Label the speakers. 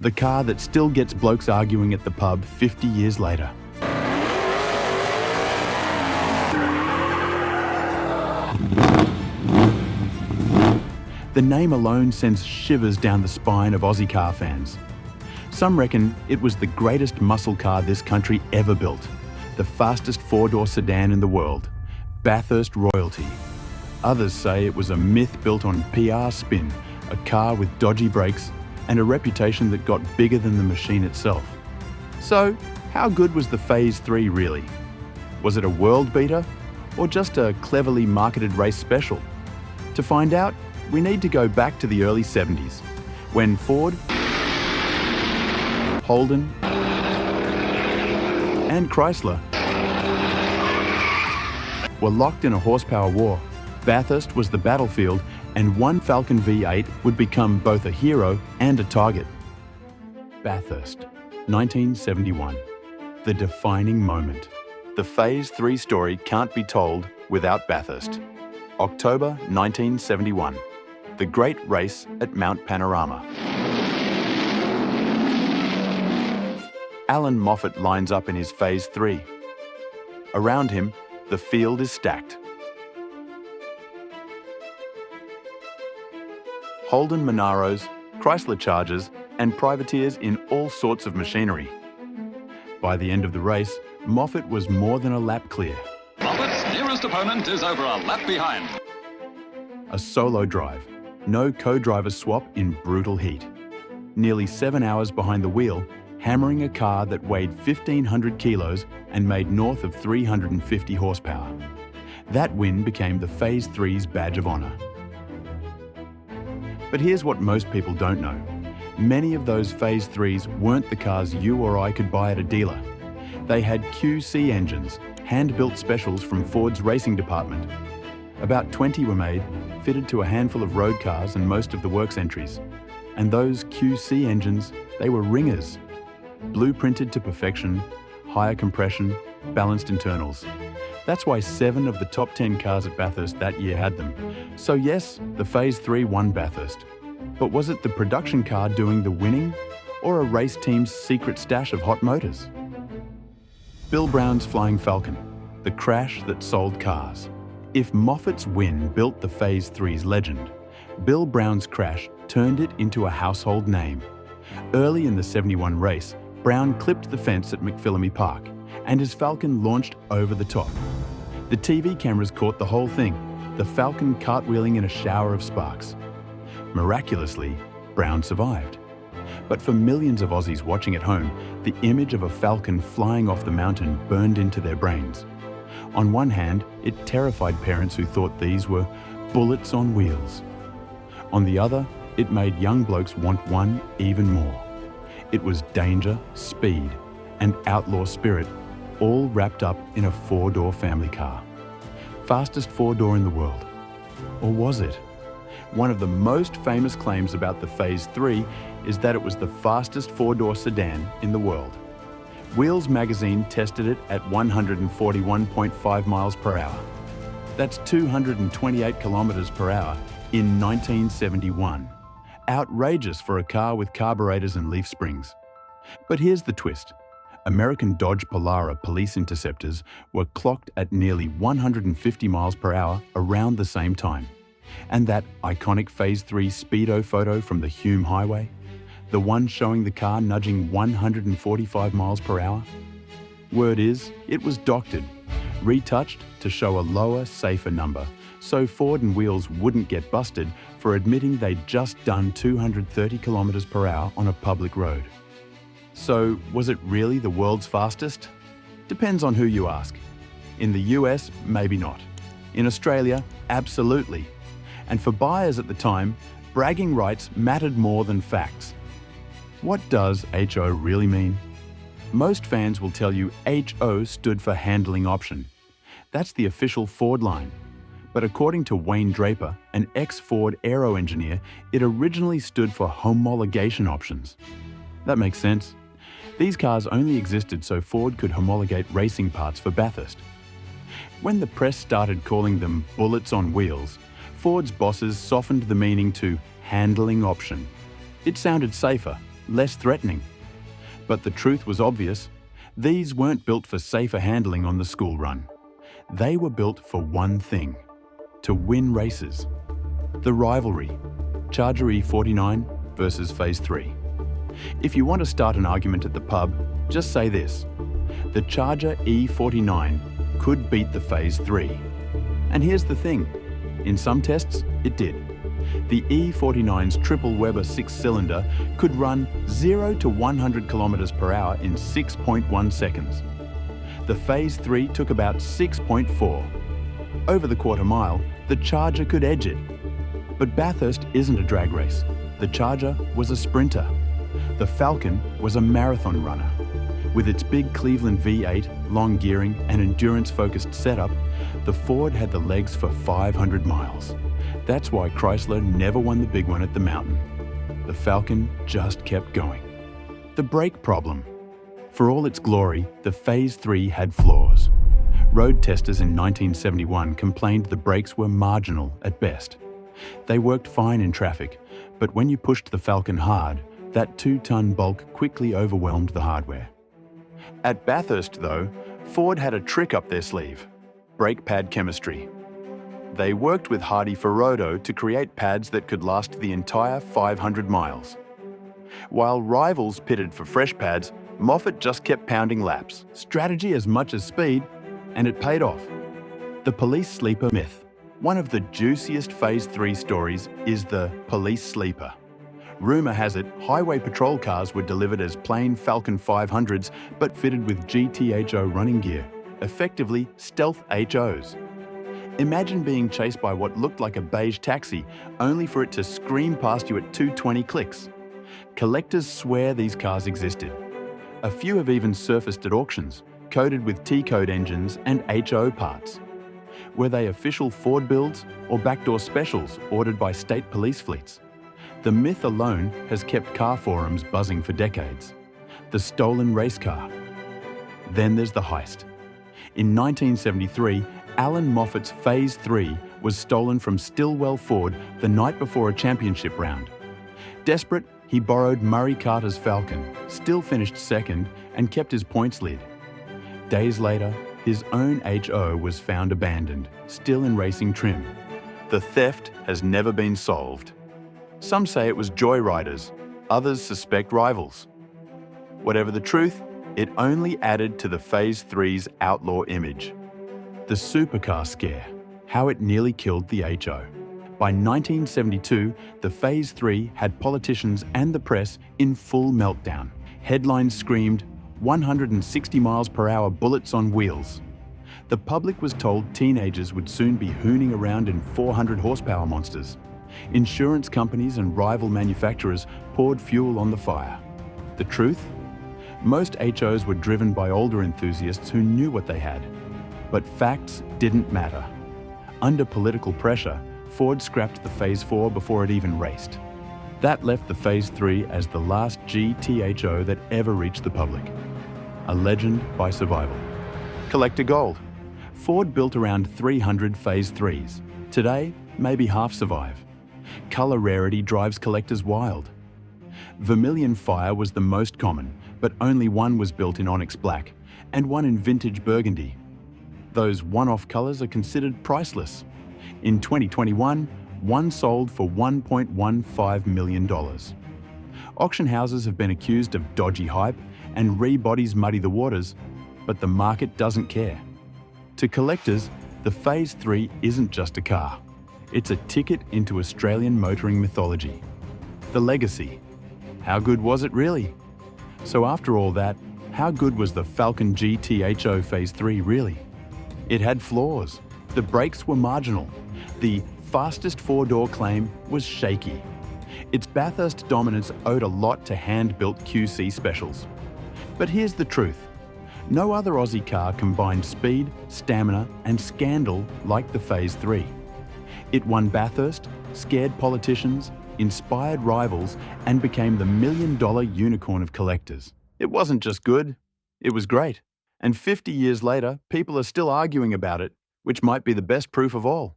Speaker 1: the car that still gets blokes arguing at the pub 50 years later. The name alone sends shivers down the spine of Aussie car fans. Some reckon it was the greatest muscle car this country ever built, the fastest four-door sedan in the world, Bathurst royalty. Others say it was a myth built on PR spin, a car with dodgy brakes, and a reputation that got bigger than the machine itself. So, how good was the Phase 3 really? Was it a world beater, or just a cleverly marketed race special? To find out, we need to go back to the early 70s, when Ford, Holden, and Chrysler were locked in a horsepower war. Bathurst was the battlefield, and one Falcon V8 would become both a hero and a target. Bathurst, 1971. The defining moment. The Phase 3 story can't be told without Bathurst. October 1971. The great race at Mount Panorama. Alan Moffat lines up in his Phase 3. Around him, the field is stacked. Holden Monaros, Chrysler Chargers, and privateers in all sorts of machinery. By the end of the race, Moffat was more than a lap clear.
Speaker 2: Moffat's nearest opponent is over a lap behind.
Speaker 1: A solo drive, no co-driver swap in brutal heat. Nearly 7 hours behind the wheel, hammering a car that weighed 1,500 kilos and made north of 350 horsepower. That win became the Phase 3's badge of honour. But here's what most people don't know. Many of those Phase 3s weren't the cars you or I could buy at a dealer. They had QC engines, hand-built specials from Ford's racing department. About 20 were made, fitted to a handful of road cars and most of the works entries. And those QC engines, they were ringers. Blueprinted to perfection, higher compression, balanced internals. That's why 7 of the top 10 cars at Bathurst that year had them. So yes, the Phase 3 won Bathurst. But was it the production car doing the winning, or a race team's secret stash of hot motors? Bill Brown's Flying Falcon, the crash that sold cars. If Moffat's win built the Phase 3's legend, Bill Brown's crash turned it into a household name. Early in the '71 race, Brown clipped the fence at McPhillamy Park, and his Falcon launched over the top. The TV cameras caught the whole thing, the Falcon cartwheeling in a shower of sparks. Miraculously, Brown survived. But for millions of Aussies watching at home, the image of a Falcon flying off the mountain burned into their brains. On one hand, it terrified parents who thought these were bullets on wheels. On the other, it made young blokes want one even more. It was danger, speed, and outlaw spirit, all wrapped up in a 4-door family car. Fastest 4-door in the world. Or was it? One of the most famous claims about the Phase 3 is that it was the fastest 4-door sedan in the world. Wheels magazine tested it at 141.5 miles per hour. That's 228 kilometers per hour in 1971. Outrageous for a car with carburetors and leaf springs. But here's the twist. American Dodge Polara police interceptors were clocked at nearly 150 miles per hour around the same time. And that iconic Phase 3 speedo photo from the Hume Highway, the one showing the car nudging 145 miles per hour? Word is, it was doctored, retouched to show a lower, safer number, so Ford and Wheels wouldn't get busted for admitting they'd just done 230 kilometers per hour on a public road. So, was it really the world's fastest? Depends on who you ask. In the US, maybe not. In Australia, absolutely. And for buyers at the time, bragging rights mattered more than facts. What does HO really mean? Most fans will tell you HO stood for handling option. That's the official Ford line. But according to Wayne Draper, an ex-Ford aero engineer, it originally stood for homologation options. That makes sense. These cars only existed so Ford could homologate racing parts for Bathurst. When the press started calling them bullets on wheels, Ford's bosses softened the meaning to handling option. It sounded safer, less threatening. But the truth was obvious. These weren't built for safer handling on the school run. They were built for one thing: to win races. The rivalry, Charger E49 versus Phase 3. If you want to start an argument at the pub, just say this: the Charger E49 could beat the Phase 3. And here's the thing, in some tests, it did. The E49's triple Weber 6-cylinder could run 0 to 100 kilometers per hour in 6.1 seconds. The Phase 3 took about 6.4. Over the quarter mile, the Charger could edge it. But Bathurst isn't a drag race. The Charger was a sprinter. The Falcon was a marathon runner. With its big Cleveland V8, long gearing and endurance-focused setup, the Ford had the legs for 500 miles. That's why Chrysler never won the big one at the mountain. The Falcon just kept going. The brake problem. For all its glory, the Phase 3 had flaws. Road testers in 1971 complained the brakes were marginal at best. They worked fine in traffic, but when you pushed the Falcon hard, that 2-ton bulk quickly overwhelmed the hardware. At Bathurst, though, Ford had a trick up their sleeve: brake pad chemistry. They worked with Hardy Ferrodo to create pads that could last the entire 500 miles. While rivals pitted for fresh pads, Moffat just kept pounding laps. Strategy as much as speed, and it paid off. The police sleeper myth. One of the juiciest Phase 3 stories is the police sleeper. Rumour has it, highway patrol cars were delivered as plain Falcon 500s but fitted with GTHO running gear, effectively stealth HOs. Imagine being chased by what looked like a beige taxi, only for it to scream past you at 220 clicks. Collectors swear these cars existed. A few have even surfaced at auctions, coated with T-code engines and HO parts. Were they official Ford builds or backdoor specials ordered by state police fleets? The myth alone has kept car forums buzzing for decades. The stolen race car. Then there's the heist. In 1973, Alan Moffat's Phase 3 was stolen from Stillwell Ford the night before a championship round. Desperate, he borrowed Murray Carter's Falcon, still finished second, and kept his points lead. Days later, his own HO was found abandoned, still in racing trim. The theft has never been solved. Some say it was joyriders, others suspect rivals. Whatever the truth, it only added to the Phase 3's outlaw image. The supercar scare, how it nearly killed the HO. By 1972, the Phase 3 had politicians and the press in full meltdown. Headlines screamed, 160 miles per hour bullets on wheels. The public was told teenagers would soon be hooning around in 400 horsepower monsters. Insurance companies and rival manufacturers poured fuel on the fire. The truth? Most HOs were driven by older enthusiasts who knew what they had. But facts didn't matter. Under political pressure, Ford scrapped the Phase 4 before it even raced. That left the Phase 3 as the last GTHO that ever reached the public. A legend by survival. Collector gold. Ford built around 300 Phase 3s. Today, maybe half survive. Color rarity drives collectors wild. Vermilion Fire was the most common, but only one was built in onyx black, and one in vintage burgundy. Those one-off colors are considered priceless. In 2021, one sold for $1.15 million. Auction houses have been accused of dodgy hype, and rebodies muddy the waters, but the market doesn't care. To collectors, the Phase 3 isn't just a car. It's a ticket into Australian motoring mythology. The legacy. How good was it really? So after all that, how good was the Falcon GTHO Phase 3 really? It had flaws. The brakes were marginal. The fastest four-door claim was shaky. Its Bathurst dominance owed a lot to hand-built QC specials. But here's the truth. No other Aussie car combined speed, stamina, and scandal like the Phase 3. It won Bathurst, scared politicians, inspired rivals, and became the million-dollar unicorn of collectors. It wasn't just good, it was great. And 50 years later, people are still arguing about it, which might be the best proof of all.